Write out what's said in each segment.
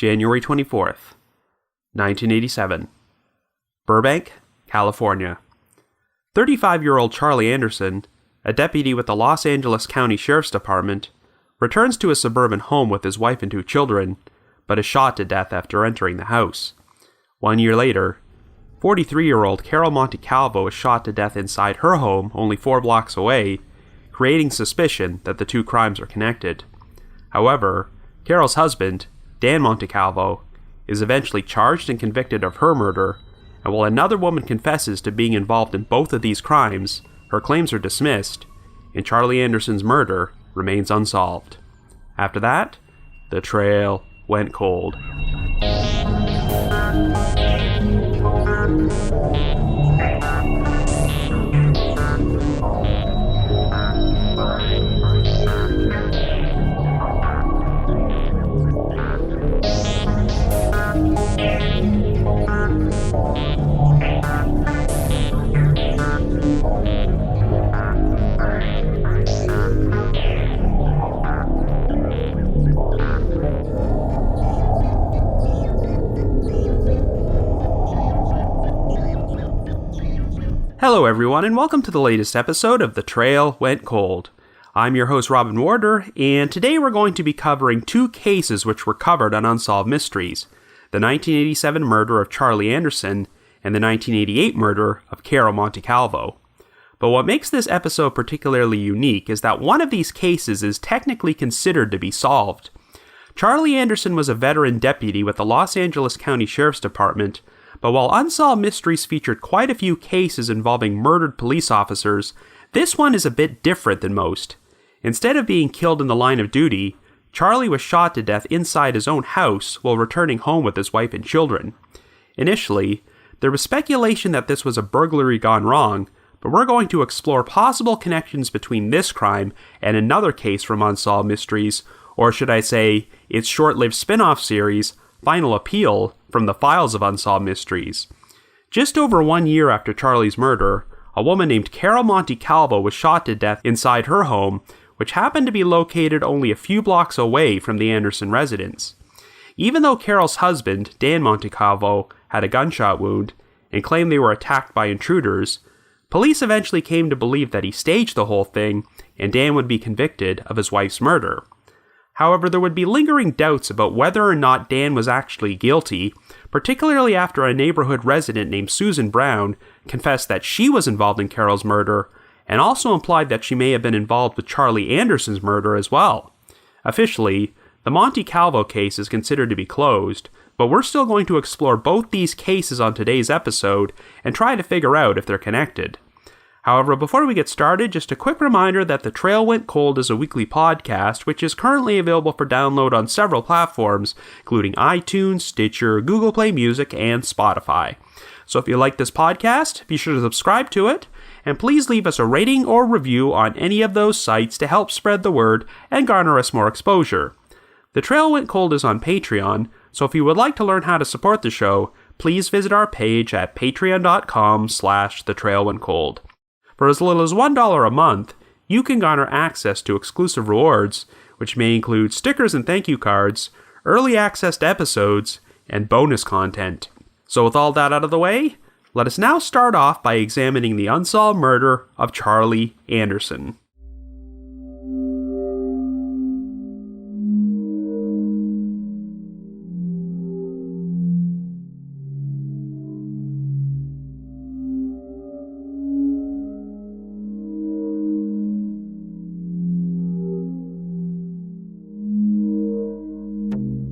January 24th, 1987. Burbank, California. 35-year-old Charlie Anderson, a deputy with the Los Angeles County Sheriff's Department, returns to his suburban home with his wife and 2 children, but is shot to death after entering the house. 1 year later, 43-year-old Carol Montecalvo is shot to death inside her home only 4 blocks away, creating suspicion that the 2 crimes are connected. However, Carol's husband, Dan Montecalvo, is eventually charged and convicted of her murder, and while another woman confesses to being involved in both of these crimes, her claims are dismissed, and Charlie Anderson's murder remains unsolved. After that, the trail went cold. Hello everyone, and welcome to the latest episode of The Trail Went Cold. I'm your host Robin Warder, and today we're going to be covering 2 cases which were covered on Unsolved Mysteries: the 1987 murder of Charlie Anderson and the 1988 murder of Carol Montecalvo. But what makes this episode particularly unique is that one of these cases is technically considered to be solved. Charlie Anderson was a veteran deputy with the Los Angeles County Sheriff's Department, but while Unsolved Mysteries featured quite a few cases involving murdered police officers, this one is a bit different than most. Instead of being killed in the line of duty, Charlie was shot to death inside his own house while returning home with his wife and children. Initially, there was speculation that this was a burglary gone wrong, but we're going to explore possible connections between this crime and another case from Unsolved Mysteries, or should I say, its short-lived spin-off series, Final Appeal, from the files of Unsolved Mysteries. Just over 1 year after Charlie's murder, a woman named Carol Montecalvo was shot to death inside her home, which happened to be located only a few blocks away from the Anderson residence. Even though Carol's husband, Dan Montecalvo, had a gunshot wound and claimed they were attacked by intruders, police eventually came to believe that he staged the whole thing and Dan would be convicted of his wife's murder. However, there would be lingering doubts about whether or not Dan was actually guilty, particularly after a neighborhood resident named Suzan Brown confessed that she was involved in Carol's murder, and also implied that she may have been involved with Charlie Anderson's murder as well. Officially, the Montecalvo case is considered to be closed, but we're still going to explore both these cases on today's episode and try to figure out if they're connected. However, before we get started, just a quick reminder that The Trail Went Cold is a weekly podcast, which is currently available for download on several platforms, including iTunes, Stitcher, Google Play Music, and Spotify. So if you like this podcast, be sure to subscribe to it, and please leave us a rating or review on any of those sites to help spread the word and garner us more exposure. The Trail Went Cold is on Patreon, so if you would like to learn how to support the show, please visit our page at patreon.com/thetrailwentcold. For as little as $1 a month, you can garner access to exclusive rewards, which may include stickers and thank you cards, early access to episodes, and bonus content. So with all that out of the way, let us now start off by examining the unsolved murder of Charlie Anderson.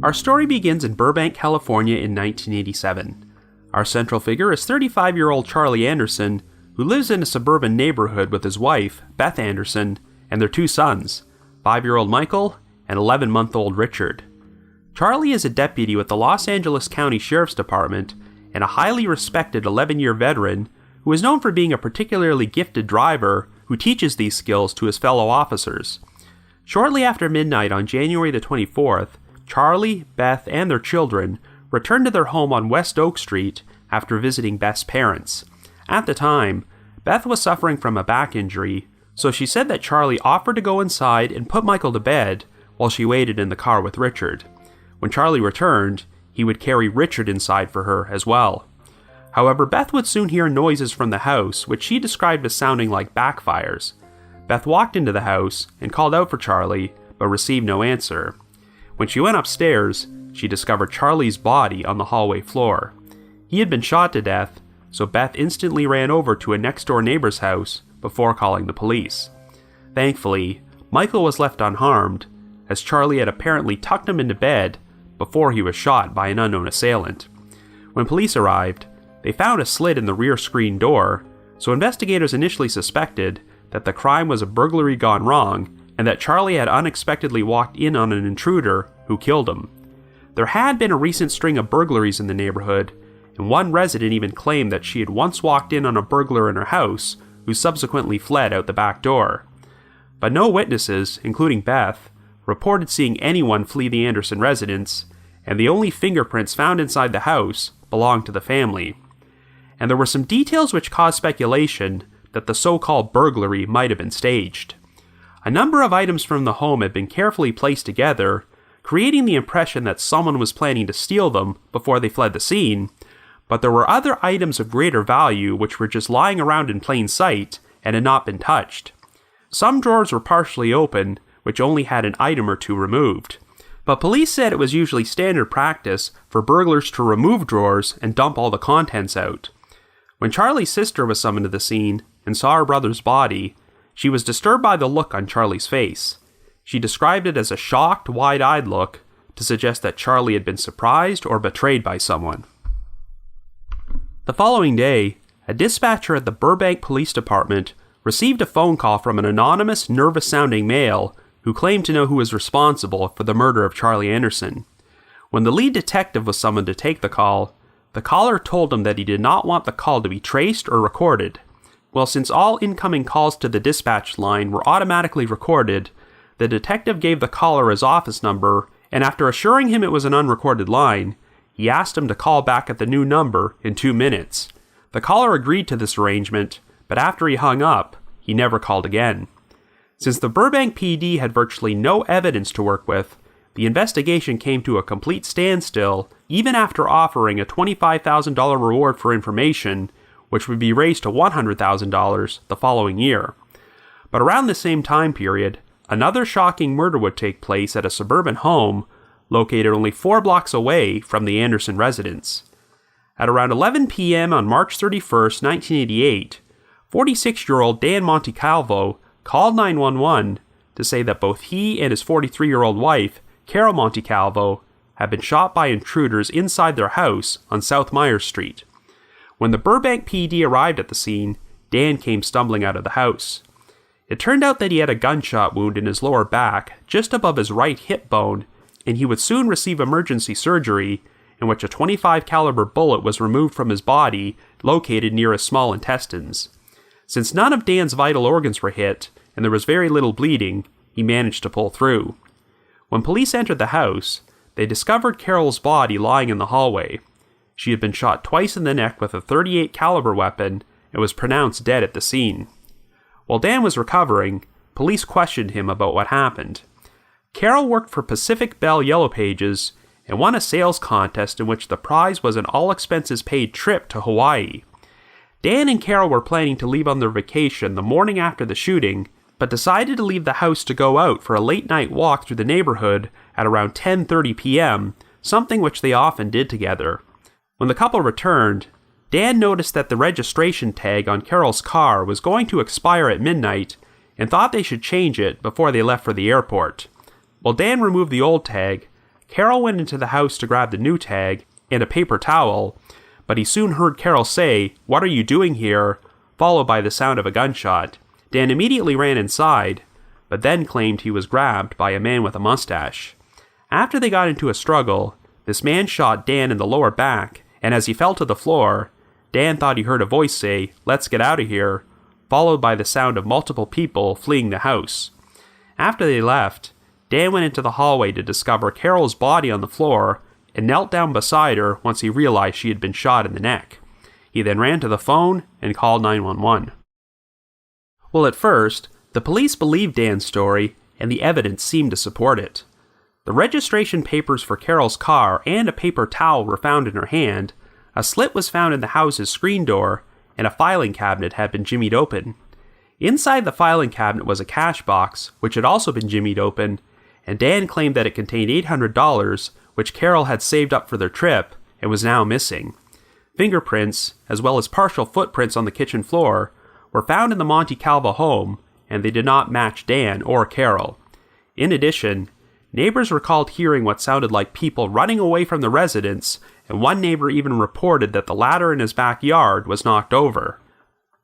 Our story begins in Burbank, California in 1987. Our central figure is 35-year-old Charlie Anderson, who lives in a suburban neighborhood with his wife, Beth Anderson, and their 2 sons, 5-year-old Michael and 11-month-old Richard. Charlie is a deputy with the Los Angeles County Sheriff's Department and a highly respected 11-year veteran who is known for being a particularly gifted driver who teaches these skills to his fellow officers. Shortly after midnight on January the 24th, Charlie, Beth, and their children returned to their home on West Oak Street after visiting Beth's parents. At the time, Beth was suffering from a back injury, so she said that Charlie offered to go inside and put Michael to bed while she waited in the car with Richard. When Charlie returned, he would carry Richard inside for her as well. However, Beth would soon hear noises from the house, which she described as sounding like backfires. Beth walked into the house and called out for Charlie, but received no answer. When she went upstairs, she discovered Charlie's body on the hallway floor. He had been shot to death, so Beth instantly ran over to a next-door neighbor's house before calling the police. Thankfully, Michael was left unharmed, as Charlie had apparently tucked him into bed before he was shot by an unknown assailant. When police arrived, they found a slit in the rear screen door, so investigators initially suspected that the crime was a burglary gone wrong and that Charlie had unexpectedly walked in on an intruder who killed him. There had been a recent string of burglaries in the neighborhood, and one resident even claimed that she had once walked in on a burglar in her house who subsequently fled out the back door. But no witnesses, including Beth, reported seeing anyone flee the Anderson residence, and the only fingerprints found inside the house belonged to the family. And there were some details which caused speculation that the so-called burglary might have been staged. A number of items from the home had been carefully placed together, creating the impression that someone was planning to steal them before they fled the scene, but there were other items of greater value which were just lying around in plain sight and had not been touched. Some drawers were partially open, which only had an item or two removed. But police said it was usually standard practice for burglars to remove drawers and dump all the contents out. When Charlie's sister was summoned to the scene and saw her brother's body, she was disturbed by the look on Charlie's face. She described it as a shocked, wide-eyed look to suggest that Charlie had been surprised or betrayed by someone. The following day, a dispatcher at the Burbank Police Department received a phone call from an anonymous, nervous-sounding male who claimed to know who was responsible for the murder of Charlie Anderson. When the lead detective was summoned to take the caller told him that he did not want the call to be traced or recorded. Well, since all incoming calls to the dispatch line were automatically recorded, the detective gave the caller his office number, and after assuring him it was an unrecorded line, he asked him to call back at the new number in 2 minutes. The caller agreed to this arrangement, but after he hung up, he never called again. Since the Burbank PD had virtually no evidence to work with, the investigation came to a complete standstill even after offering a $25,000 reward for information, which would be raised to $100,000 the following year. But around the same time period, another shocking murder would take place at a suburban home located only 4 blocks away from the Anderson residence. At around 11 p.m. on March 31st, 1988, 46-year-old Dan Montecalvo called 911 to say that both he and his 43-year-old wife, Carol Montecalvo, had been shot by intruders inside their house on South Myers Street. When the Burbank PD arrived at the scene, Dan came stumbling out of the house. It turned out that he had a gunshot wound in his lower back, just above his right hip bone, and he would soon receive emergency surgery, in which a .25 caliber bullet was removed from his body, located near his small intestines. Since none of Dan's vital organs were hit, and there was very little bleeding, he managed to pull through. When police entered the house, they discovered Carol's body lying in the hallway. She had been shot twice in the neck with a .38 caliber weapon and was pronounced dead at the scene. While Dan was recovering, police questioned him about what happened. Carol worked for Pacific Bell Yellow Pages and won a sales contest in which the prize was an all-expenses-paid trip to Hawaii. Dan and Carol were planning to leave on their vacation the morning after the shooting, but decided to leave the house to go out for a late-night walk through the neighborhood at around 10:30 p.m., something which they often did together. When the couple returned, Dan noticed that the registration tag on Carol's car was going to expire at midnight and thought they should change it before they left for the airport. While Dan removed the old tag, Carol went into the house to grab the new tag and a paper towel, but he soon heard Carol say, "What are you doing here?" followed by the sound of a gunshot. Dan immediately ran inside, but then claimed he was grabbed by a man with a mustache. After they got into a struggle, this man shot Dan in the lower back, and as he fell to the floor, Dan thought he heard a voice say, "Let's get out of here," followed by the sound of multiple people fleeing the house. After they left, Dan went into the hallway to discover Carol's body on the floor and knelt down beside her once he realized she had been shot in the neck. He then ran to the phone and called 911. Well, at first, the police believed Dan's story, and the evidence seemed to support it. The registration papers for Carol's car and a paper towel were found in her hand, a slit was found in the house's screen door, and a filing cabinet had been jimmied open. Inside the filing cabinet was a cash box, which had also been jimmied open, and Dan claimed that it contained $800, which Carol had saved up for their trip, and was now missing. Fingerprints, as well as partial footprints on the kitchen floor, were found in the Montecalvo home, and they did not match Dan or Carol. In addition, neighbors recalled hearing what sounded like people running away from the residence, and one neighbor even reported that the ladder in his backyard was knocked over.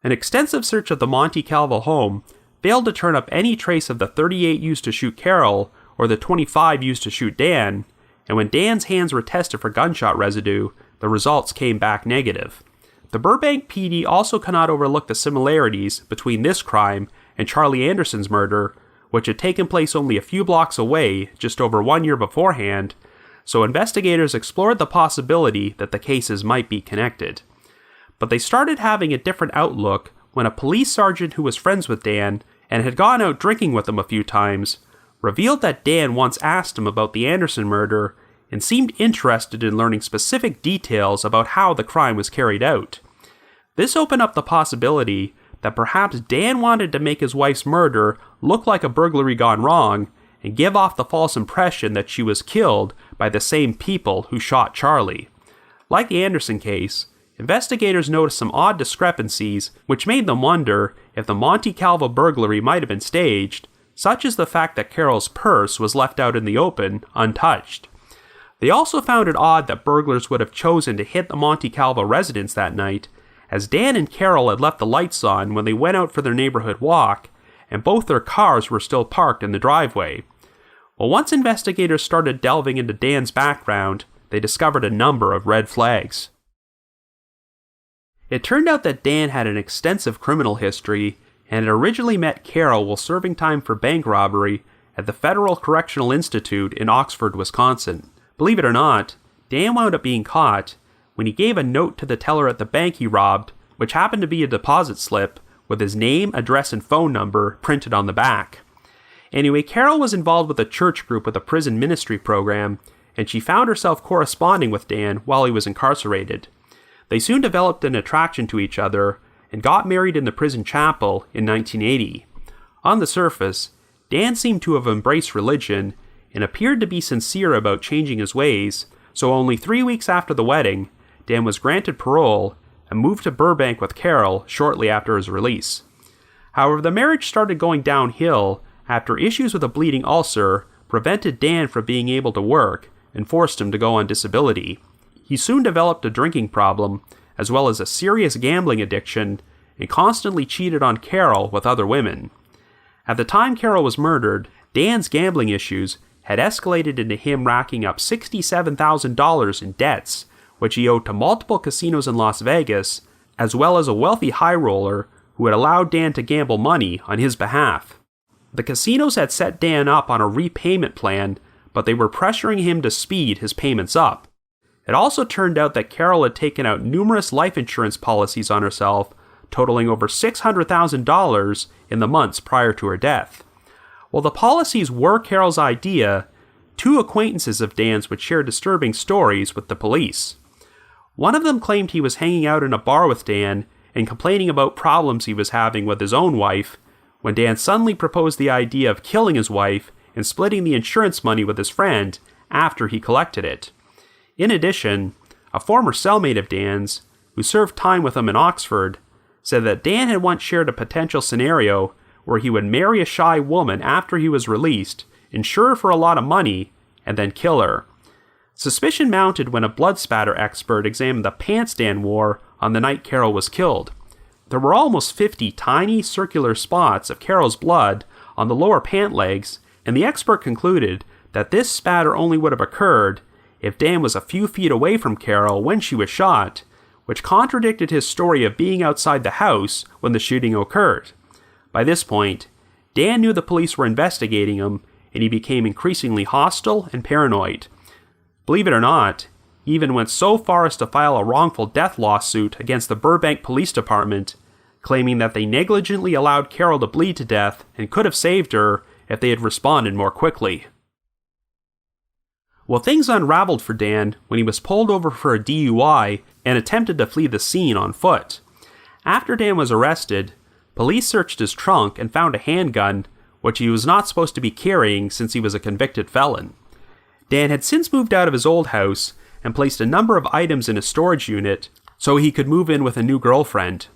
An extensive search of the Montecalvo home failed to turn up any trace of the .38 used to shoot Carol or the .25 used to shoot Dan, and when Dan's hands were tested for gunshot residue, the results came back negative. The Burbank PD also cannot overlook the similarities between this crime and Charlie Anderson's murder, which had taken place only a few blocks away just over 1 year beforehand, so investigators explored the possibility that the cases might be connected. But they started having a different outlook when a police sergeant who was friends with Dan and had gone out drinking with him a few times revealed that Dan once asked him about the Anderson murder and seemed interested in learning specific details about how the crime was carried out. This opened up the possibility that perhaps Dan wanted to make his wife's murder look like a burglary gone wrong and give off the false impression that she was killed by the same people who shot Charlie. Like the Anderson case, investigators noticed some odd discrepancies which made them wonder if the Montecalvo burglary might have been staged, such as the fact that Carol's purse was left out in the open, untouched. They also found it odd that burglars would have chosen to hit the Montecalvo residence that night, as Dan and Carol had left the lights on when they went out for their neighborhood walk, and both their cars were still parked in the driveway. Well, once investigators started delving into Dan's background, they discovered a number of red flags. It turned out that Dan had an extensive criminal history, and had originally met Carol while serving time for bank robbery at the Federal Correctional Institute in Oxford, Wisconsin. Believe it or not, Dan wound up being caught when he gave a note to the teller at the bank he robbed, which happened to be a deposit slip with his name, address, and phone number printed on the back. Anyway, Carol was involved with a church group with a prison ministry program, and she found herself corresponding with Dan while he was incarcerated. They soon developed an attraction to each other, and got married in the prison chapel in 1980. On the surface, Dan seemed to have embraced religion and appeared to be sincere about changing his ways, so only 3 weeks after the wedding, Dan was granted parole and moved to Burbank with Carol shortly after his release. However, the marriage started going downhill after issues with a bleeding ulcer prevented Dan from being able to work and forced him to go on disability. He soon developed a drinking problem, as well as a serious gambling addiction, and constantly cheated on Carol with other women. At the time Carol was murdered, Dan's gambling issues had escalated into him racking up $67,000 in debts, which he owed to multiple casinos in Las Vegas, as well as a wealthy high roller who had allowed Dan to gamble money on his behalf. The casinos had set Dan up on a repayment plan, but they were pressuring him to speed his payments up. It also turned out that Carol had taken out numerous life insurance policies on herself, totaling over $600,000 in the months prior to her death. While the policies were Carol's idea, two acquaintances of Dan's would share disturbing stories with the police. One of them claimed he was hanging out in a bar with Dan and complaining about problems he was having with his own wife, when Dan suddenly proposed the idea of killing his wife and splitting the insurance money with his friend after he collected it. In addition, a former cellmate of Dan's, who served time with him in Oxford, said that Dan had once shared a potential scenario where he would marry a shy woman after he was released, insure her for a lot of money, and then kill her. Suspicion mounted when a blood spatter expert examined the pants Dan wore on the night Carol was killed. There were almost 50 tiny circular spots of Carol's blood on the lower pant legs, and the expert concluded that this spatter only would have occurred if Dan was a few feet away from Carol when she was shot, which contradicted his story of being outside the house when the shooting occurred. By this point, Dan knew the police were investigating him, and he became increasingly hostile and paranoid. Believe it or not, he even went so far as to file a wrongful death lawsuit against the Burbank Police Department, claiming that they negligently allowed Carol to bleed to death and could have saved her if they had responded more quickly. Well, things unraveled for Dan when he was pulled over for a DUI and attempted to flee the scene on foot. After Dan was arrested, police searched his trunk and found a handgun, which he was not supposed to be carrying since he was a convicted felon. Dan had since moved out of his old house and placed a number of items in a storage unit so he could move in with a new girlfriend.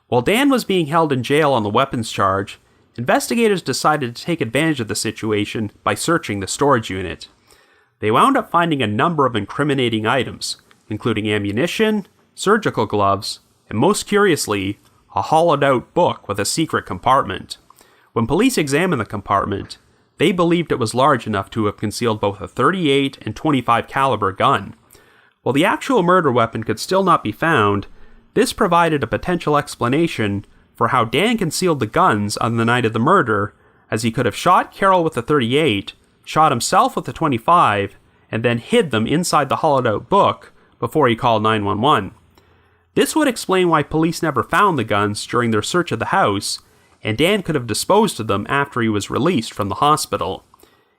While Dan was being held in jail on the weapons charge, investigators decided to take advantage of the situation by searching the storage unit. They wound up finding a number of incriminating items, including ammunition, surgical gloves, and most curiously, a hollowed-out book with a secret compartment. When police examined the compartment, they believed it was large enough to have concealed both a .38 and .25 caliber gun. While the actual murder weapon could still not be found, this provided a potential explanation for how Dan concealed the guns on the night of the murder, as he could have shot Carol with the .38, shot himself with the .25, and then hid them inside the hollowed-out book before he called 911. This would explain why police never found the guns during their search of the house, and Dan could have disposed of them after he was released from the hospital.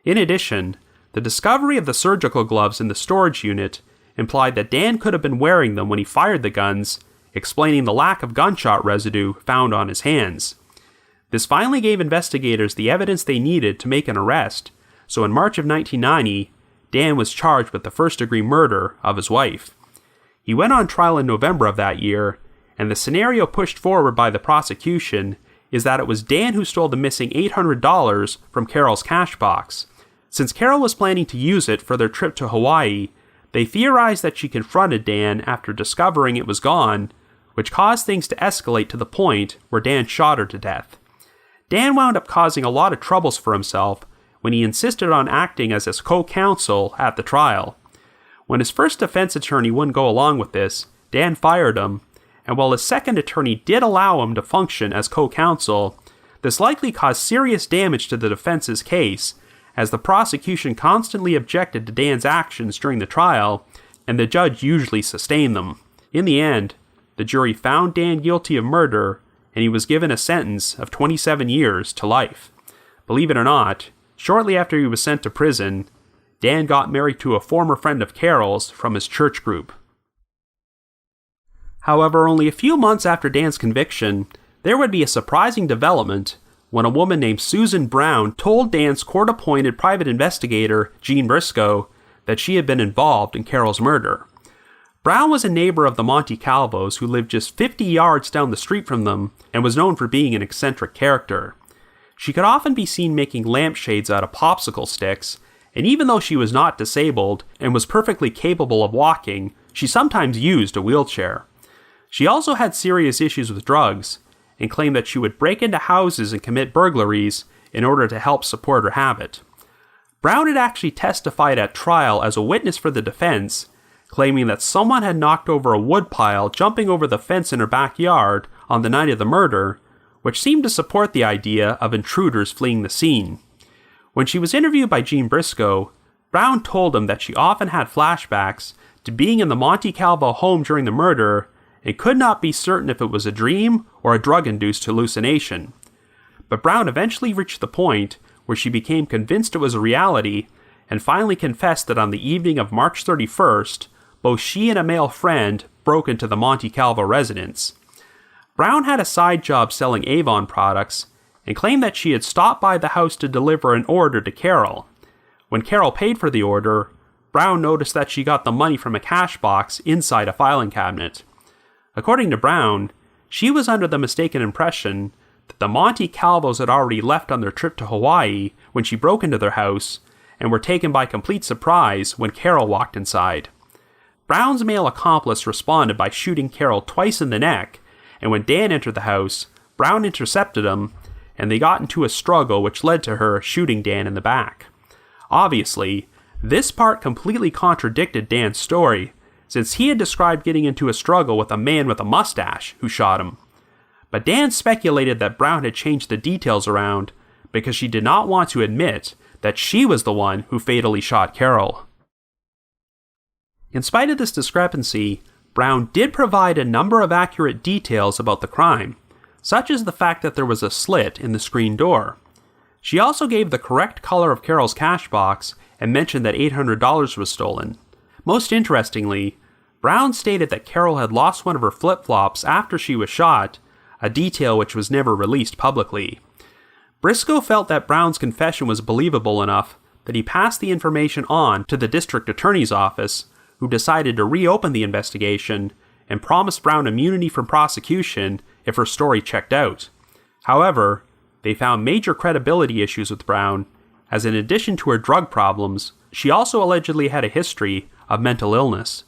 In addition, the discovery of the surgical gloves in the storage unit implied that Dan could have been wearing them when he fired the guns, explaining the lack of gunshot residue found on his hands. This finally gave investigators the evidence they needed to make an arrest, so in March of 1990, Dan was charged with the first-degree murder of his wife. He went on trial in November of that year, and the scenario pushed forward by the prosecution is that it was Dan who stole the missing $800 from Carol's cash box. Since Carol was planning to use it for their trip to Hawaii, they theorized that she confronted Dan after discovering it was gone, which caused things to escalate to the point where Dan shot her to death. Dan wound up causing a lot of troubles for himself when he insisted on acting as his co-counsel at the trial. When his first defense attorney wouldn't go along with this, Dan fired him, and while his second attorney did allow him to function as co-counsel, this likely caused serious damage to the defense's case, as the prosecution constantly objected to Dan's actions during the trial, and the judge usually sustained them. In the end, the jury found Dan guilty of murder, and he was given a sentence of 27 years to life. Believe it or not, shortly after he was sent to prison, Dan got married to a former friend of Carol's from his church group. However, only a few months after Dan's conviction, there would be a surprising development when a woman named Suzan Brown told Dan's court-appointed private investigator, Jean Briscoe, that she had been involved in Carol's murder. Brown was a neighbor of the Montecalvos who lived just 50 yards down the street from them and was known for being an eccentric character. She could often be seen making lampshades out of popsicle sticks, and even though she was not disabled and was perfectly capable of walking, she sometimes used a wheelchair. She also had serious issues with drugs, and claimed that she would break into houses and commit burglaries in order to help support her habit. Brown had actually testified at trial as a witness for the defense, claiming that someone had knocked over a woodpile jumping over the fence in her backyard on the night of the murder, which seemed to support the idea of intruders fleeing the scene. When she was interviewed by Jean Briscoe, Brown told him that she often had flashbacks to being in the Montecalvo home during the murder and could not be certain if it was a dream or a drug-induced hallucination. But Brown eventually reached the point where she became convinced it was a reality and finally confessed that on the evening of March 31st, both she and a male friend broke into the Montecalvo residence. Brown had a side job selling Avon products and claimed that she had stopped by the house to deliver an order to Carol. When Carol paid for the order, Brown noticed that she got the money from a cash box inside a filing cabinet. According to Brown, she was under the mistaken impression that the Montecalvos had already left on their trip to Hawaii when she broke into their house and were taken by complete surprise when Carol walked inside. Brown's male accomplice responded by shooting Carol twice in the neck, and when Dan entered the house, Brown intercepted him, and they got into a struggle which led to her shooting Dan in the back. Obviously, this part completely contradicted Dan's story, since he had described getting into a struggle with a man with a mustache who shot him. But Dan speculated that Brown had changed the details around because she did not want to admit that she was the one who fatally shot Carol. In spite of this discrepancy, Brown did provide a number of accurate details about the crime, such as the fact that there was a slit in the screen door. She also gave the correct color of Carol's cash box and mentioned that $800 was stolen. Most interestingly, Brown stated that Carol had lost one of her flip-flops after she was shot, a detail which was never released publicly. Briscoe felt that Brown's confession was believable enough that he passed the information on to the district attorney's office, who decided to reopen the investigation and promised Brown immunity from prosecution if her story checked out. However, they found major credibility issues with Brown, as in addition to her drug problems, she also allegedly had a history of mental illness.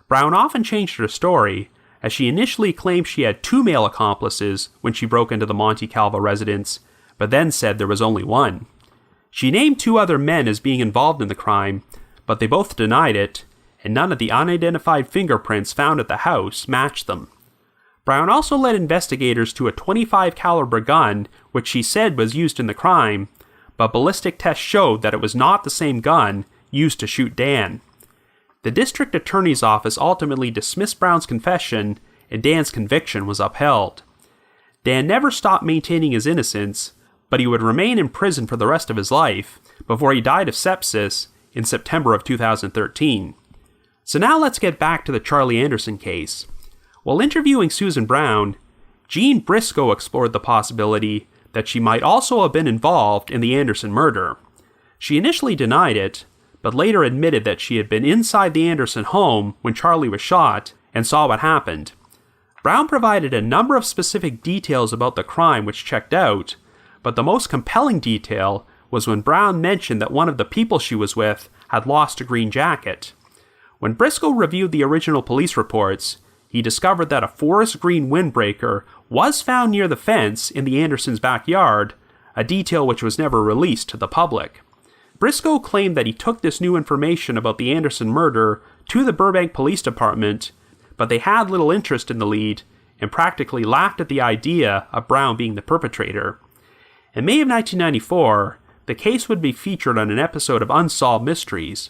Brown often changed her story, as she initially claimed she had 2 male accomplices when she broke into the Montecalvo residence, but then said there was only one. She named 2 other men as being involved in the crime, but they both denied it, and none of the unidentified fingerprints found at the house matched them. Brown also led investigators to a .25 caliber gun, which she said was used in the crime, but ballistic tests showed that it was not the same gun used to shoot Dan. The district attorney's office ultimately dismissed Brown's confession, and Dan's conviction was upheld. Dan never stopped maintaining his innocence, but he would remain in prison for the rest of his life before he died of sepsis in September of 2013. So now let's get back to the Charlie Anderson case. While interviewing Suzan Brown, Jean Briscoe explored the possibility that she might also have been involved in the Anderson murder. She initially denied it, but later admitted that she had been inside the Anderson home when Charlie was shot and saw what happened. Brown provided a number of specific details about the crime which checked out, but the most compelling detail was when Brown mentioned that one of the people she was with had lost a green jacket. When Briscoe reviewed the original police reports, he discovered that a forest green windbreaker was found near the fence in the Andersons' backyard, a detail which was never released to the public. Briscoe claimed that he took this new information about the Anderson murder to the Burbank Police Department, but they had little interest in the lead and practically laughed at the idea of Brown being the perpetrator. In May of 1994, the case would be featured on an episode of Unsolved Mysteries.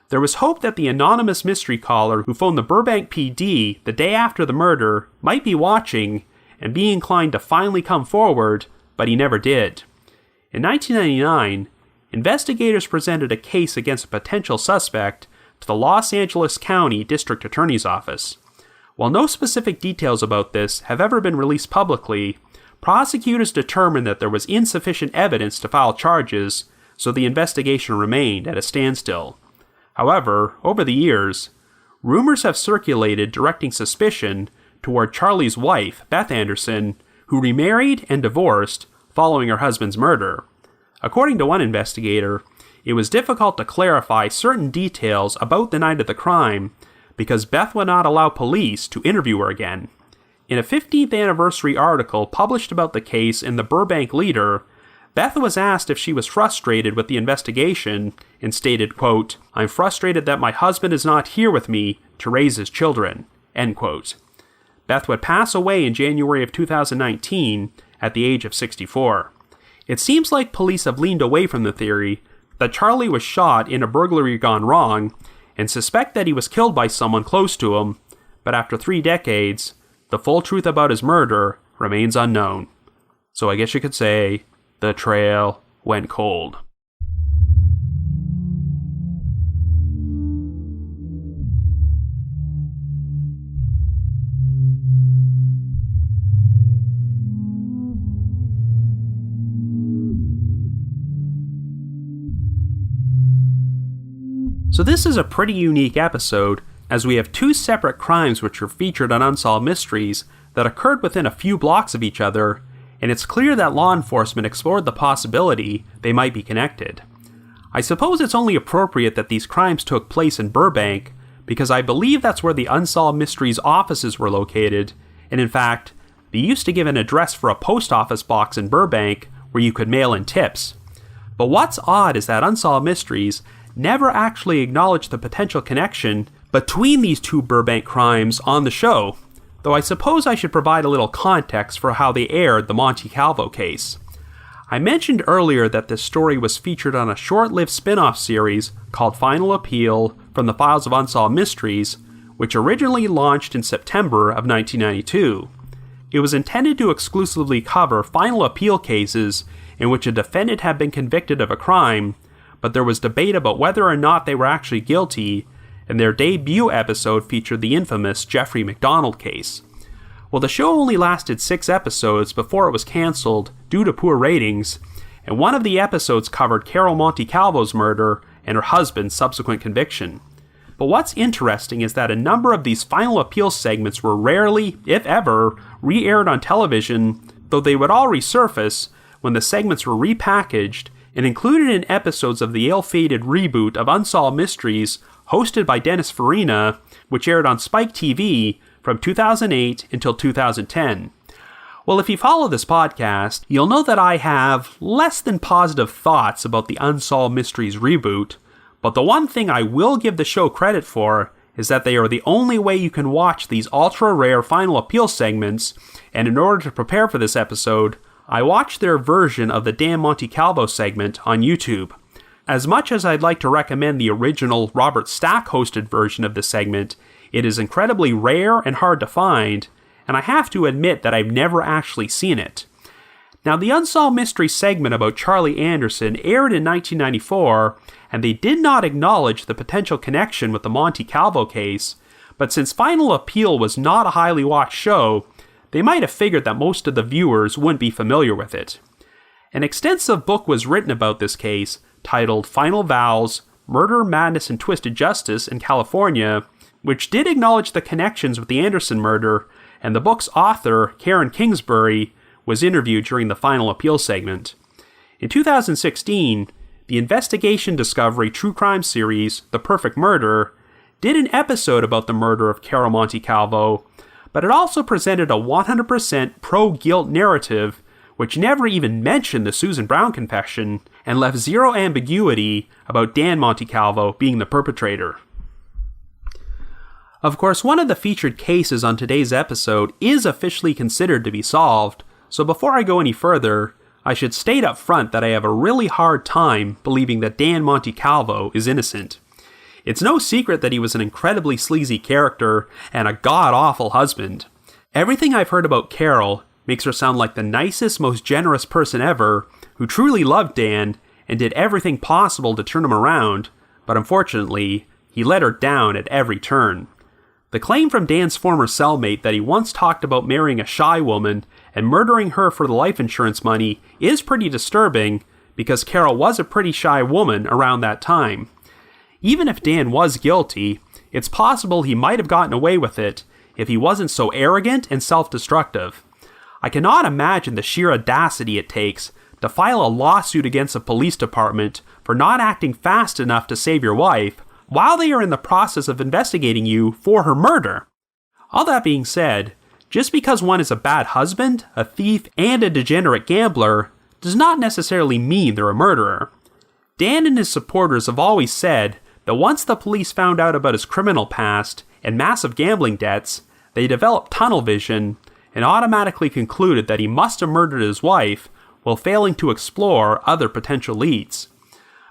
There was hope that the anonymous mystery caller who phoned the Burbank PD the day after the murder might be watching and be inclined to finally come forward, but he never did. In 1999, investigators presented a case against a potential suspect to the Los Angeles County District Attorney's Office. While no specific details about this have ever been released publicly, prosecutors determined that there was insufficient evidence to file charges, so the investigation remained at a standstill. However, over the years, rumors have circulated directing suspicion toward Charlie's wife, Beth Anderson, who remarried and divorced following her husband's murder. According to one investigator, it was difficult to clarify certain details about the night of the crime because Beth would not allow police to interview her again. In a 15th anniversary article published about the case in the Burbank Leader, Beth was asked if she was frustrated with the investigation and stated, quote, "I'm frustrated that my husband is not here with me to raise his children," end quote. Beth would pass away in January of 2019 at the age of 64. It seems like police have leaned away from the theory that Charlie was shot in a burglary gone wrong and suspect that he was killed by someone close to him, but after 3 decades, the full truth about his murder remains unknown. So I guess you could say, the trail went cold. So this is a pretty unique episode, as we have 2 separate crimes which are featured on Unsolved Mysteries that occurred within a few blocks of each other, and it's clear that law enforcement explored the possibility they might be connected. I suppose it's only appropriate that these crimes took place in Burbank, because I believe that's where the Unsolved Mysteries offices were located, and in fact, they used to give an address for a post office box in Burbank where you could mail in tips. But what's odd is that Unsolved Mysteries never actually acknowledged the potential connection between these 2 Burbank crimes on the show, though I suppose I should provide a little context for how they aired the Montecalvo case. I mentioned earlier that this story was featured on a short-lived spin-off series called Final Appeal from the Files of Unsolved Mysteries, which originally launched in September of 1992. It was intended to exclusively cover final appeal cases in which a defendant had been convicted of a crime, but there was debate about whether or not they were actually guilty, and their debut episode featured the infamous Jeffrey McDonald case. Well, the show only lasted 6 episodes before it was cancelled due to poor ratings, and one of the episodes covered Carol Montecalvo's murder and her husband's subsequent conviction. But what's interesting is that a number of these final appeal segments were rarely, if ever, re-aired on television, though they would all resurface when the segments were repackaged and included in episodes of the ill-fated reboot of Unsolved Mysteries hosted by Dennis Farina, which aired on Spike TV from 2008 until 2010. Well, if you follow this podcast, you'll know that I have less than positive thoughts about the Unsolved Mysteries reboot, but the one thing I will give the show credit for is that they are the only way you can watch these ultra-rare final appeal segments, and in order to prepare for this episode, I watched their version of the Dan Montecalvo segment on YouTube. As much as I'd like to recommend the original Robert Stack-hosted version of this segment, it is incredibly rare and hard to find, and I have to admit that I've never actually seen it. Now, the Unsolved Mystery segment about Charlie Anderson aired in 1994, and they did not acknowledge the potential connection with the Montecalvo case, but since Final Appeal was not a highly watched show, they might have figured that most of the viewers wouldn't be familiar with it. An extensive book was written about this case, titled Final Vows, Murder, Madness, and Twisted Justice in California, which did acknowledge the connections with the Anderson murder, and the book's author, Karen Kingsbury, was interviewed during the Final Appeal segment. In 2016, the investigation discovery true crime series, The Perfect Murder, did an episode about the murder of Carol Montecalvo, but it also presented a 100% pro-guilt narrative, which never even mentioned the Suzan Brown confession, and left zero ambiguity about Dan Montecalvo being the perpetrator. Of course, one of the featured cases on today's episode is officially considered to be solved, so before I go any further, I should state up front that I have a really hard time believing that Dan Montecalvo is innocent. It's no secret that he was an incredibly sleazy character and a god-awful husband. Everything I've heard about Carol makes her sound like the nicest, most generous person ever, who truly loved Dan and did everything possible to turn him around, but unfortunately, he let her down at every turn. The claim from Dan's former cellmate that he once talked about marrying a shy woman and murdering her for the life insurance money is pretty disturbing, because Carol was a pretty shy woman around that time. Even if Dan was guilty, it's possible he might have gotten away with it if he wasn't so arrogant and self-destructive. I cannot imagine the sheer audacity it takes to file a lawsuit against a police department for not acting fast enough to save your wife while they are in the process of investigating you for her murder. All that being said, just because one is a bad husband, a thief, and a degenerate gambler does not necessarily mean they're a murderer. Dan and his supporters have always said that once the police found out about his criminal past and massive gambling debts, they developed tunnel vision and automatically concluded that he must have murdered his wife while failing to explore other potential leads.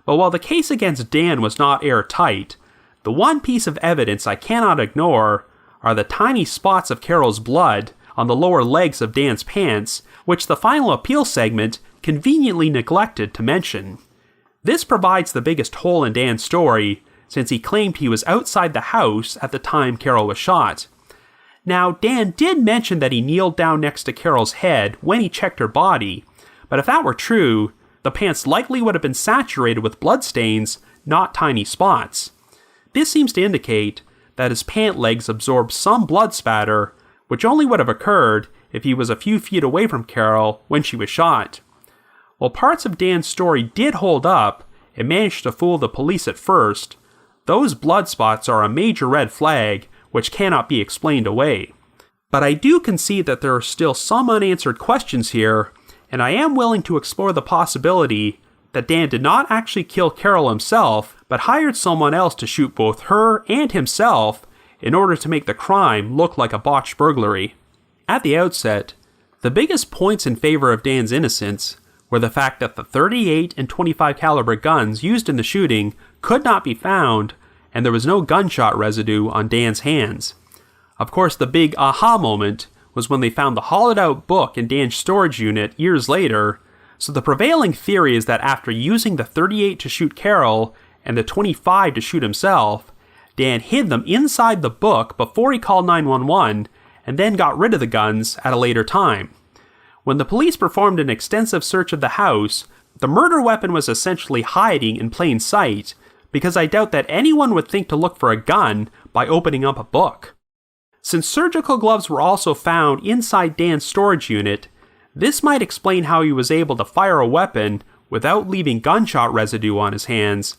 But while the case against Dan was not airtight, the one piece of evidence I cannot ignore are the tiny spots of Carol's blood on the lower legs of Dan's pants, which the Final Appeal segment conveniently neglected to mention. This provides the biggest hole in Dan's story, since he claimed he was outside the house at the time Carol was shot. Now, Dan did mention that he kneeled down next to Carol's head when he checked her body, but if that were true, the pants likely would have been saturated with bloodstains, not tiny spots. This seems to indicate that his pant legs absorbed some blood spatter, which only would have occurred if he was a few feet away from Carol when she was shot. While parts of Dan's story did hold up and managed to fool the police at first, those blood spots are a major red flag which cannot be explained away. But I do concede that there are still some unanswered questions here, and I am willing to explore the possibility that Dan did not actually kill Carol himself, but hired someone else to shoot both her and himself in order to make the crime look like a botched burglary. At the outset, the biggest points in favor of Dan's innocence were the fact that the .38 and .25 caliber guns used in the shooting could not be found, and there was no gunshot residue on Dan's hands. Of course, the big aha moment was when they found the hollowed-out book in Dan's storage unit years later, so the prevailing theory is that after using the .38 to shoot Carol and the .25 to shoot himself, Dan hid them inside the book before he called 911 and then got rid of the guns at a later time. When the police performed an extensive search of the house, the murder weapon was essentially hiding in plain sight, because I doubt that anyone would think to look for a gun by opening up a book. Since surgical gloves were also found inside Dan's storage unit, this might explain how he was able to fire a weapon without leaving gunshot residue on his hands,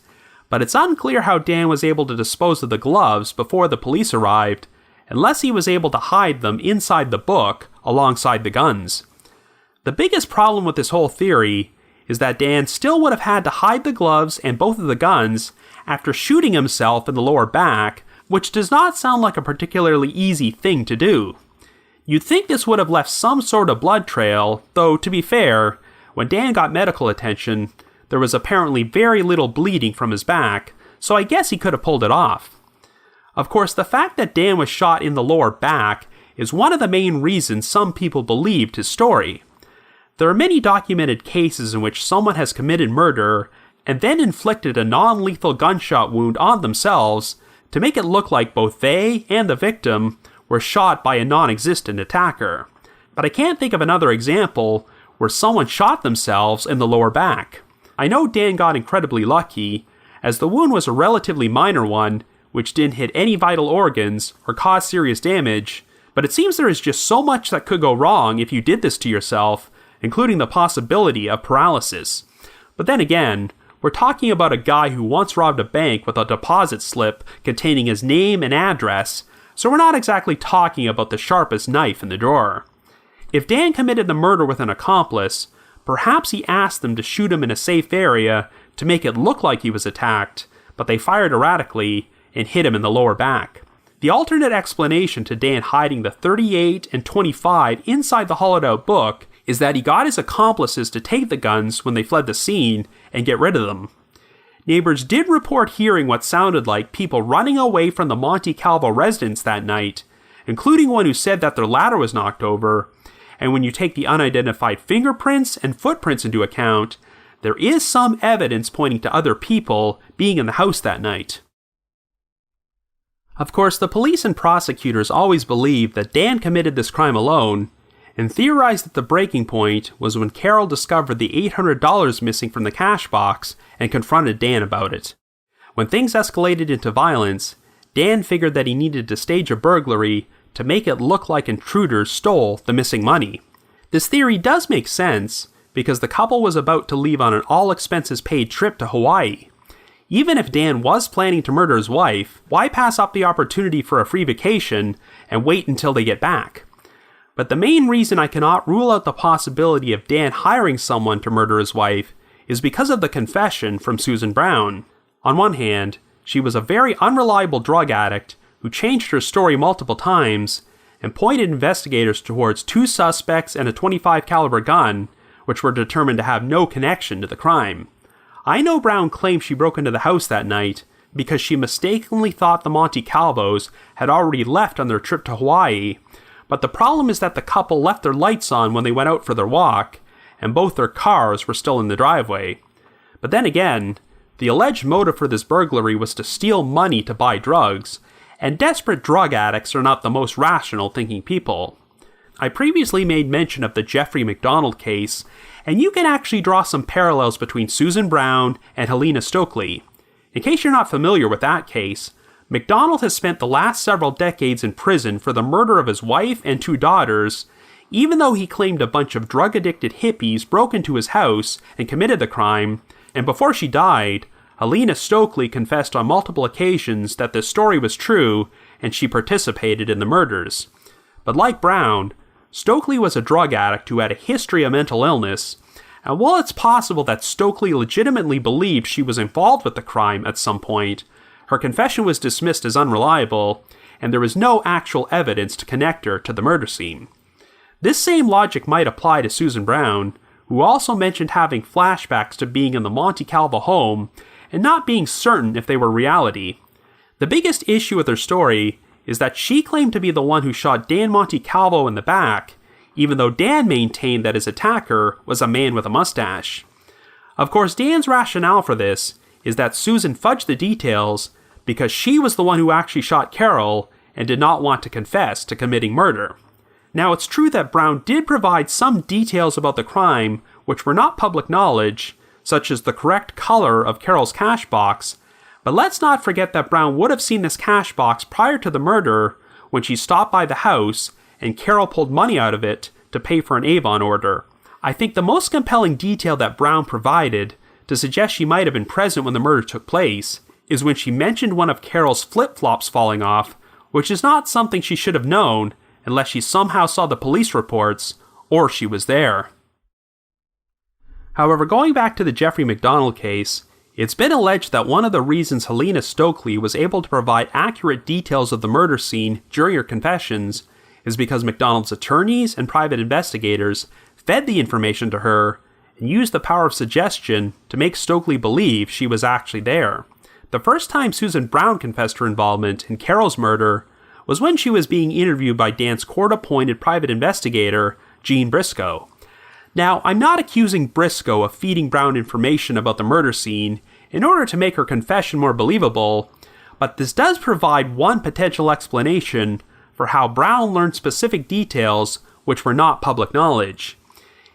but it's unclear how Dan was able to dispose of the gloves before the police arrived, unless he was able to hide them inside the book alongside the guns. The biggest problem with this whole theory is that Dan still would have had to hide the gloves and both of the guns after shooting himself in the lower back, which does not sound like a particularly easy thing to do. You'd think this would have left some sort of blood trail, though to be fair, when Dan got medical attention, there was apparently very little bleeding from his back, so I guess he could have pulled it off. Of course, the fact that Dan was shot in the lower back is one of the main reasons some people believed his story. There are many documented cases in which someone has committed murder and then inflicted a non-lethal gunshot wound on themselves to make it look like both they and the victim were shot by a non-existent attacker. But I can't think of another example where someone shot themselves in the lower back. I know Dan got incredibly lucky, as the wound was a relatively minor one, which didn't hit any vital organs or cause serious damage, but it seems there is just so much that could go wrong if you did this to yourself, including the possibility of paralysis. But then again, we're talking about a guy who once robbed a bank with a deposit slip containing his name and address, so we're not exactly talking about the sharpest knife in the drawer. If Dan committed the murder with an accomplice, perhaps he asked them to shoot him in a safe area to make it look like he was attacked, but they fired erratically and hit him in the lower back. The alternate explanation to Dan hiding the .38 and .25 inside the hollowed-out book is that he got his accomplices to take the guns when they fled the scene and get rid of them. Neighbors did report hearing what sounded like people running away from the Montecalvo residence that night, including one who said that their ladder was knocked over, and when you take the unidentified fingerprints and footprints into account, there is some evidence pointing to other people being in the house that night. Of course, the police and prosecutors always believed that Dan committed this crime alone, and theorized that the breaking point was when Carol discovered the $800 missing from the cash box and confronted Dan about it. When things escalated into violence, Dan figured that he needed to stage a burglary to make it look like intruders stole the missing money. This theory does make sense, because the couple was about to leave on an all-expenses-paid trip to Hawaii. Even if Dan was planning to murder his wife, why pass up the opportunity for a free vacation and wait until they get back? But the main reason I cannot rule out the possibility of Dan hiring someone to murder his wife is because of the confession from Suzan Brown. On one hand, she was a very unreliable drug addict who changed her story multiple times and pointed investigators towards 2 suspects and a .25 caliber gun, which were determined to have no connection to the crime. I know Brown claimed she broke into the house that night because she mistakenly thought the Montecalvos had already left on their trip to Hawaii, but the problem is that the couple left their lights on when they went out for their walk, and both their cars were still in the driveway. But then again, the alleged motive for this burglary was to steal money to buy drugs, and desperate drug addicts are not the most rational thinking people. I previously made mention of the Jeffrey McDonald case, and you can actually draw some parallels between Suzan Brown and Helena Stokely. In case you're not familiar with that case, McDonald has spent the last several decades in prison for the murder of his wife and 2 daughters, even though he claimed a bunch of drug-addicted hippies broke into his house and committed the crime, and before she died, Helena Stokely confessed on multiple occasions that the story was true and she participated in the murders. But like Brown, Stokely was a drug addict who had a history of mental illness, and while it's possible that Stokely legitimately believed she was involved with the crime at some point, her confession was dismissed as unreliable, and there was no actual evidence to connect her to the murder scene. This same logic might apply to Suzan Brown, who also mentioned having flashbacks to being in the Montecalvo home and not being certain if they were reality. The biggest issue with her story is that she claimed to be the one who shot Dan Montecalvo in the back, even though Dan maintained that his attacker was a man with a mustache. Of course, Dan's rationale for this is that Suzan fudged the details because she was the one who actually shot Carol and did not want to confess to committing murder. Now, it's true that Brown did provide some details about the crime which were not public knowledge, such as the correct color of Carol's cash box, but let's not forget that Brown would have seen this cash box prior to the murder when she stopped by the house and Carol pulled money out of it to pay for an Avon order. I think the most compelling detail that Brown provided to suggest she might have been present when the murder took place is when she mentioned one of Carol's flip-flops falling off, which is not something she should have known unless she somehow saw the police reports or she was there. However, going back to the Jeffrey McDonald case, it's been alleged that one of the reasons Helena Stokely was able to provide accurate details of the murder scene during her confessions is because McDonald's attorneys and private investigators fed the information to her and used the power of suggestion to make Stokely believe she was actually there. The first time Suzan Brown confessed her involvement in Carol's murder was when she was being interviewed by Dan's court-appointed private investigator, Gene Briscoe. Now, I'm not accusing Briscoe of feeding Brown information about the murder scene in order to make her confession more believable, but this does provide one potential explanation for how Brown learned specific details which were not public knowledge.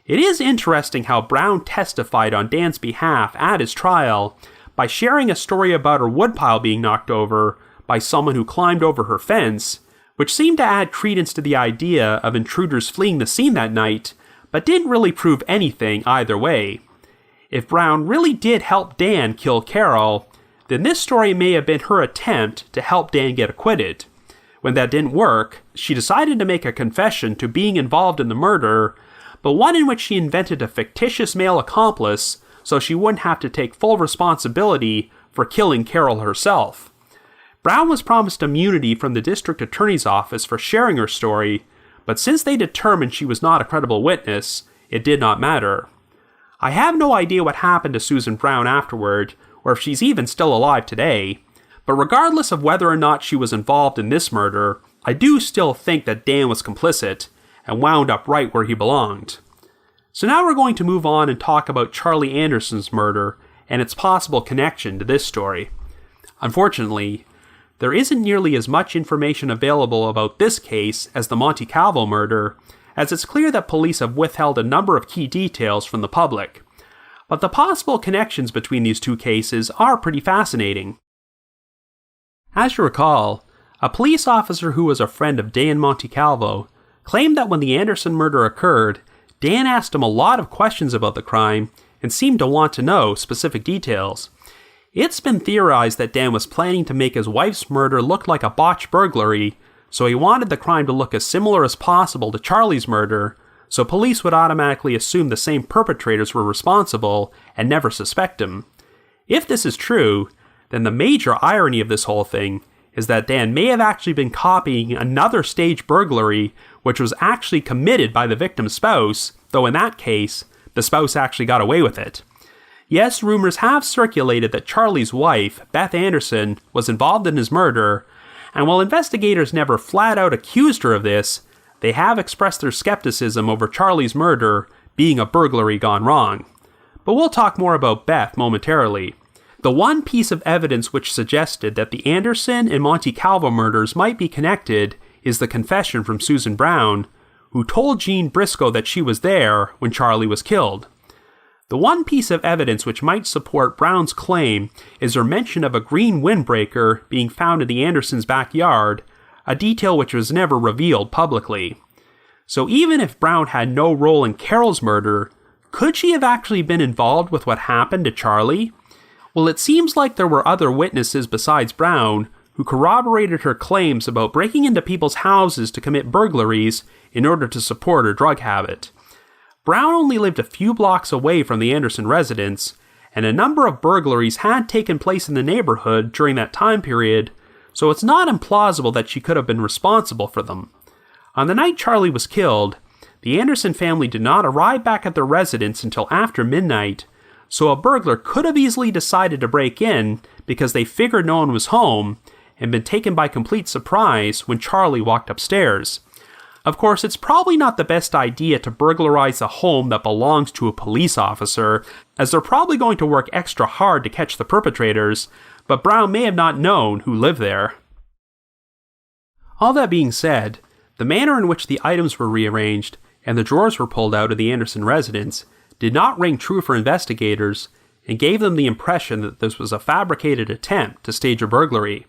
It is interesting how Brown testified on Dan's behalf at his trial by sharing a story about her woodpile being knocked over by someone who climbed over her fence, which seemed to add credence to the idea of intruders fleeing the scene that night, but didn't really prove anything either way. If Brown really did help Dan kill Carol, then this story may have been her attempt to help Dan get acquitted. When that didn't work, she decided to make a confession to being involved in the murder, but one in which she invented a fictitious male accomplice so she wouldn't have to take full responsibility for killing Carol herself. Brown was promised immunity from the district attorney's office for sharing her story, but since they determined she was not a credible witness, it did not matter. I have no idea what happened to Suzan Brown afterward, or if she's even still alive today, but regardless of whether or not she was involved in this murder, I do still think that Dan was complicit and wound up right where he belonged. So now we're going to move on and talk about Charlie Anderson's murder and its possible connection to this story. Unfortunately, there isn't nearly as much information available about this case as the Montecalvo murder, as it's clear that police have withheld a number of key details from the public. But the possible connections between these two cases are pretty fascinating. As you recall, a police officer who was a friend of Dan Montecalvo claimed that when the Anderson murder occurred, Dan asked him a lot of questions about the crime and seemed to want to know specific details. It's been theorized that Dan was planning to make his wife's murder look like a botched burglary, so he wanted the crime to look as similar as possible to Charlie's murder, so police would automatically assume the same perpetrators were responsible and never suspect him. If this is true, then the major irony of this whole thing is that Dan may have actually been copying another staged burglary which was actually committed by the victim's spouse, though in that case, the spouse actually got away with it. Yes, rumors have circulated that Charlie's wife, Beth Anderson, was involved in his murder, and while investigators never flat out accused her of this, they have expressed their skepticism over Charlie's murder being a burglary gone wrong. But we'll talk more about Beth momentarily. The one piece of evidence which suggested that the Anderson and Montecalvo murders might be connected is the confession from Suzan Brown, who told Gene Briscoe that she was there when Charlie was killed. The one piece of evidence which might support Brown's claim is her mention of a green windbreaker being found in the Andersons' backyard, a detail which was never revealed publicly. So even if Brown had no role in Carol's murder, could she have actually been involved with what happened to Charlie? Well, it seems like there were other witnesses besides Brown who corroborated her claims about breaking into people's houses to commit burglaries in order to support her drug habit. Brown only lived a few blocks away from the Anderson residence, and a number of burglaries had taken place in the neighborhood during that time period, so it's not implausible that she could have been responsible for them. On the night Charlie was killed, the Anderson family did not arrive back at their residence until after midnight, so a burglar could have easily decided to break in because they figured no one was home, and been taken by complete surprise when Charlie walked upstairs. Of course, it's probably not the best idea to burglarize a home that belongs to a police officer, as they're probably going to work extra hard to catch the perpetrators, but Brown may have not known who lived there. All that being said, the manner in which the items were rearranged and the drawers were pulled out of the Anderson residence did not ring true for investigators and gave them the impression that this was a fabricated attempt to stage a burglary.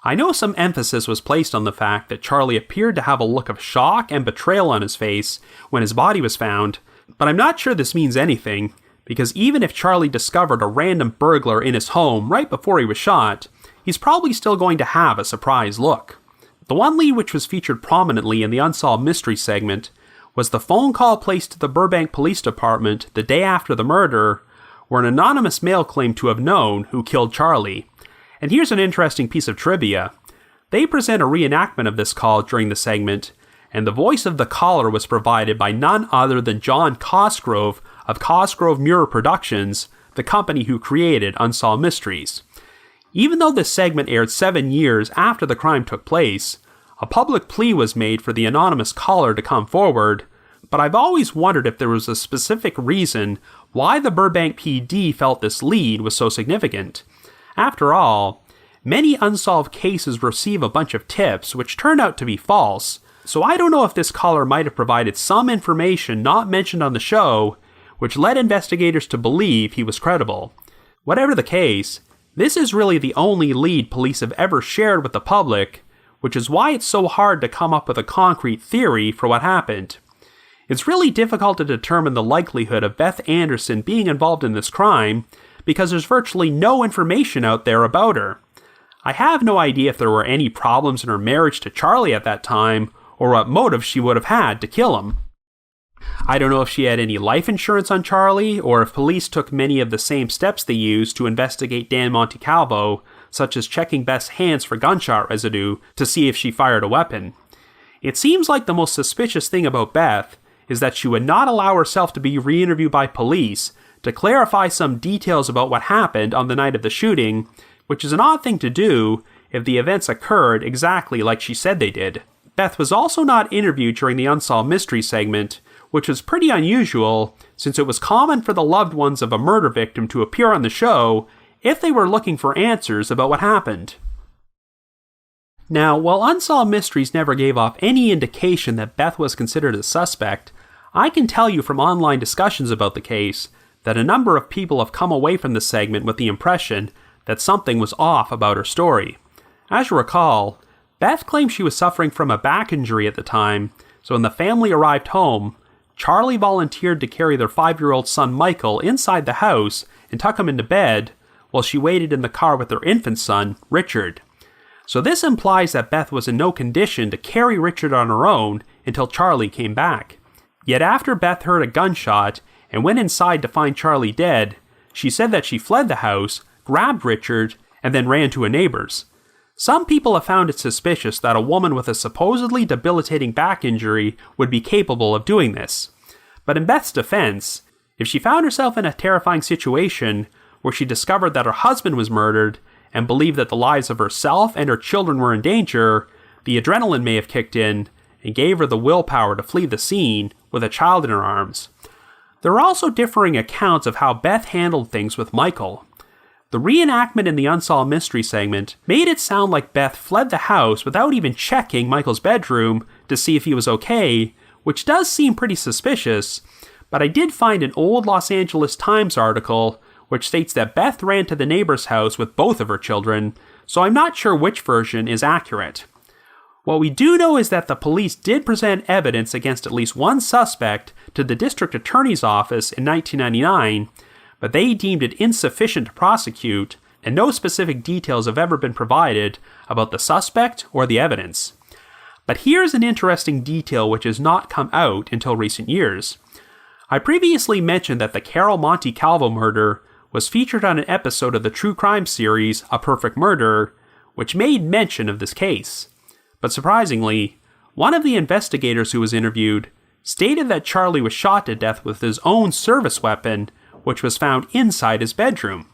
I know some emphasis was placed on the fact that Charlie appeared to have a look of shock and betrayal on his face when his body was found, but I'm not sure this means anything, because even if Charlie discovered a random burglar in his home right before he was shot, he's probably still going to have a surprised look. The one lead which was featured prominently in the Unsolved Mysteries segment was the phone call placed to the Burbank Police Department the day after the murder, where an anonymous male claimed to have known who killed Charlie. And here's an interesting piece of trivia. They present a reenactment of this call during the segment, and the voice of the caller was provided by none other than John Cosgrove of Cosgrove Mirror Productions, the company who created Unsolved Mysteries. Even though this segment aired 7 years after the crime took place, a public plea was made for the anonymous caller to come forward, but I've always wondered if there was a specific reason why the Burbank PD felt this lead was so significant. After all, many unsolved cases receive a bunch of tips which turn out to be false, so I don't know if this caller might have provided some information not mentioned on the show, which led investigators to believe he was credible. Whatever the case, this is really the only lead police have ever shared with the public, which is why it's so hard to come up with a concrete theory for what happened. It's really difficult to determine the likelihood of Beth Anderson being involved in this crime, because there's virtually no information out there about her. I have no idea if there were any problems in her marriage to Charlie at that time, or what motive she would have had to kill him. I don't know if she had any life insurance on Charlie, or if police took many of the same steps they used to investigate Dan Montecalvo, such as checking Beth's hands for gunshot residue to see if she fired a weapon. It seems like the most suspicious thing about Beth is that she would not allow herself to be re-interviewed by police to clarify some details about what happened on the night of the shooting, which is an odd thing to do if the events occurred exactly like she said they did. Beth was also not interviewed during the Unsolved Mysteries segment, which was pretty unusual since it was common for the loved ones of a murder victim to appear on the show if they were looking for answers about what happened. Now, while Unsolved Mysteries never gave off any indication that Beth was considered a suspect, I can tell you from online discussions about the case that a number of people have come away from the segment with the impression that something was off about her story. As you recall, Beth claimed she was suffering from a back injury at the time, so when the family arrived home, Charlie volunteered to carry their 5-year-old son Michael inside the house and tuck him into bed, while she waited in the car with their infant son, Richard. So this implies that Beth was in no condition to carry Richard on her own until Charlie came back. Yet after Beth heard a gunshot and went inside to find Charlie dead, she said that she fled the house, grabbed Richard, and then ran to a neighbor's. Some people have found it suspicious that a woman with a supposedly debilitating back injury would be capable of doing this. But in Beth's defense, if she found herself in a terrifying situation where she discovered that her husband was murdered and believed that the lives of herself and her children were in danger, the adrenaline may have kicked in and gave her the willpower to flee the scene with a child in her arms. There are also differing accounts of how Beth handled things with Michael. The reenactment in the Unsolved Mystery segment made it sound like Beth fled the house without even checking Michael's bedroom to see if he was okay, which does seem pretty suspicious, but I did find an old Los Angeles Times article which states that Beth ran to the neighbor's house with both of her children, so I'm not sure which version is accurate. What we do know is that the police did present evidence against at least one suspect to the district attorney's office in 1999, but they deemed it insufficient to prosecute, and no specific details have ever been provided about the suspect or the evidence. But here's an interesting detail which has not come out until recent years. I previously mentioned that the Carol Montecalvo murder was featured on an episode of the true crime series A Perfect Murder, which made mention of this case. But surprisingly, one of the investigators who was interviewed stated that Charlie was shot to death with his own service weapon, which was found inside his bedroom.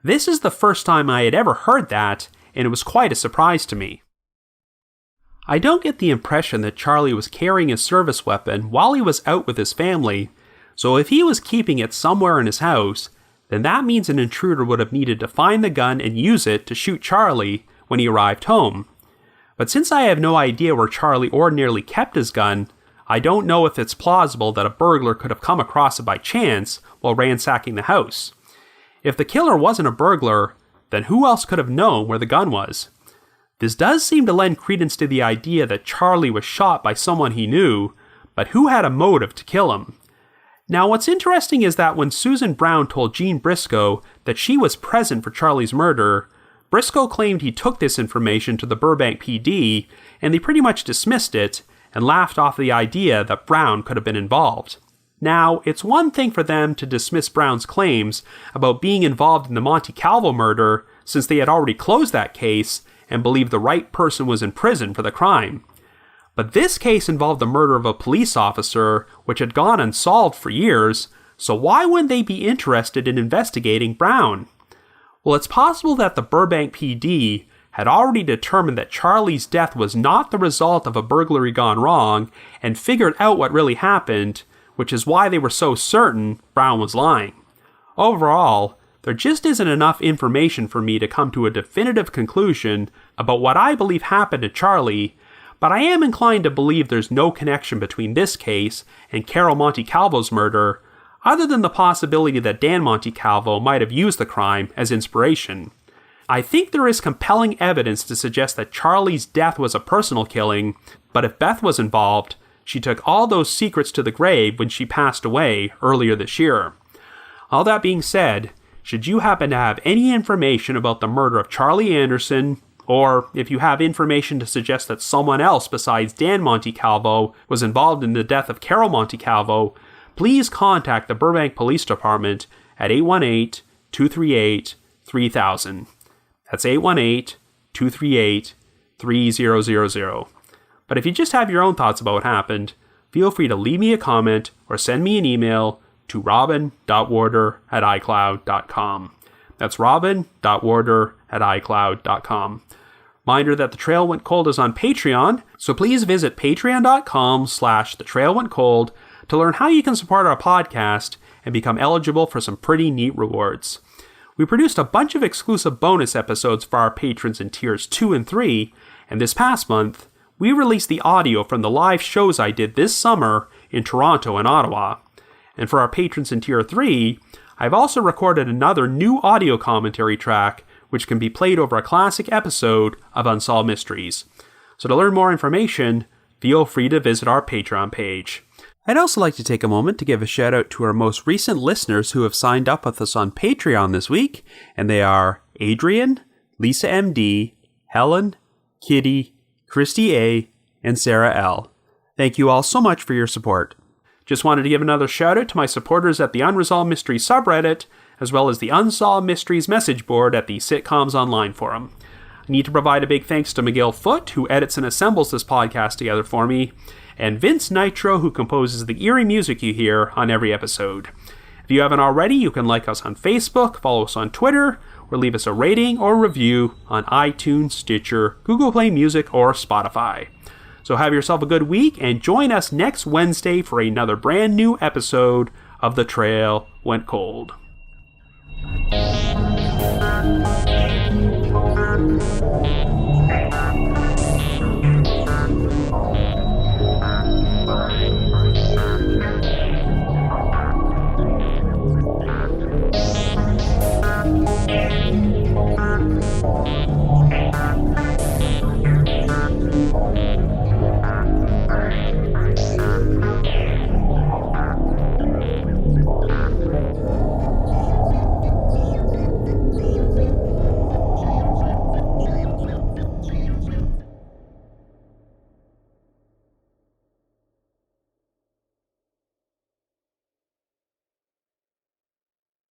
This is the first time I had ever heard that, and it was quite a surprise to me. I don't get the impression that Charlie was carrying his service weapon while he was out with his family, so if he was keeping it somewhere in his house, then that means an intruder would have needed to find the gun and use it to shoot Charlie when he arrived home. But since I have no idea where Charlie ordinarily kept his gun, I don't know if it's plausible that a burglar could have come across it by chance while ransacking the house. If the killer wasn't a burglar, then who else could have known where the gun was? This does seem to lend credence to the idea that Charlie was shot by someone he knew, but who had a motive to kill him? Now, what's interesting is that when Suzan Brown told Jean Briscoe that she was present for Charlie's murder, Briscoe claimed he took this information to the Burbank PD, and they pretty much dismissed it and laughed off the idea that Brown could have been involved. Now, it's one thing for them to dismiss Brown's claims about being involved in the Montecalvo murder, since they had already closed that case and believed the right person was in prison for the crime. But this case involved the murder of a police officer, which had gone unsolved for years, so why wouldn't they be interested in investigating Brown? Well, it's possible that the Burbank PD had already determined that Charlie's death was not the result of a burglary gone wrong and figured out what really happened, which is why they were so certain Brown was lying. Overall, there just isn't enough information for me to come to a definitive conclusion about what I believe happened to Charlie, but I am inclined to believe there's no connection between this case and Carol Montecalvo's murder, other than the possibility that Dan Montecalvo might have used the crime as inspiration. I think there is compelling evidence to suggest that Charlie's death was a personal killing, but if Beth was involved, she took all those secrets to the grave when she passed away earlier this year. All that being said, should you happen to have any information about the murder of Charlie Anderson, or if you have information to suggest that someone else besides Dan Montecalvo was involved in the death of Carol Montecalvo, please contact the Burbank Police Department at 818-238-3000. That's 818-238-3000. But if you just have your own thoughts about what happened, feel free to leave me a comment or send me an email to robin.warder@icloud.com. That's robin.warder@icloud.com. Reminder that The Trail Went Cold is on Patreon, so please visit patreon.com/thetrailwentcold to learn how you can support our podcast and become eligible for some pretty neat rewards. We produced a bunch of exclusive bonus episodes for our patrons in tiers 2 and 3, and this past month, we released the audio from the live shows I did this summer in Toronto and Ottawa. And for our patrons in tier 3, I've also recorded another new audio commentary track which can be played over a classic episode of Unsolved Mysteries. So to learn more information, feel free to visit our Patreon page. I'd also like to take a moment to give a shout out to our most recent listeners who have signed up with us on Patreon this week, and they are Adrian, Lisa MD, Helen, Kitty, Christy A, and Sarah L. Thank you all so much for your support. Just wanted to give another shout out to my supporters at the Unresolved Mysteries subreddit, as well as the Unsolved Mysteries message board at the Sitcoms Online forum. I need to provide a big thanks to Miguel Foote, who edits and assembles this podcast together for me, and Vince Nitro, who composes the eerie music you hear on every episode. If you haven't already, you can like us on Facebook, follow us on Twitter, or leave us a rating or review on iTunes, Stitcher, Google Play Music, or Spotify. So have yourself a good week, and join us next Wednesday for another brand new episode of The Trail Went Cold.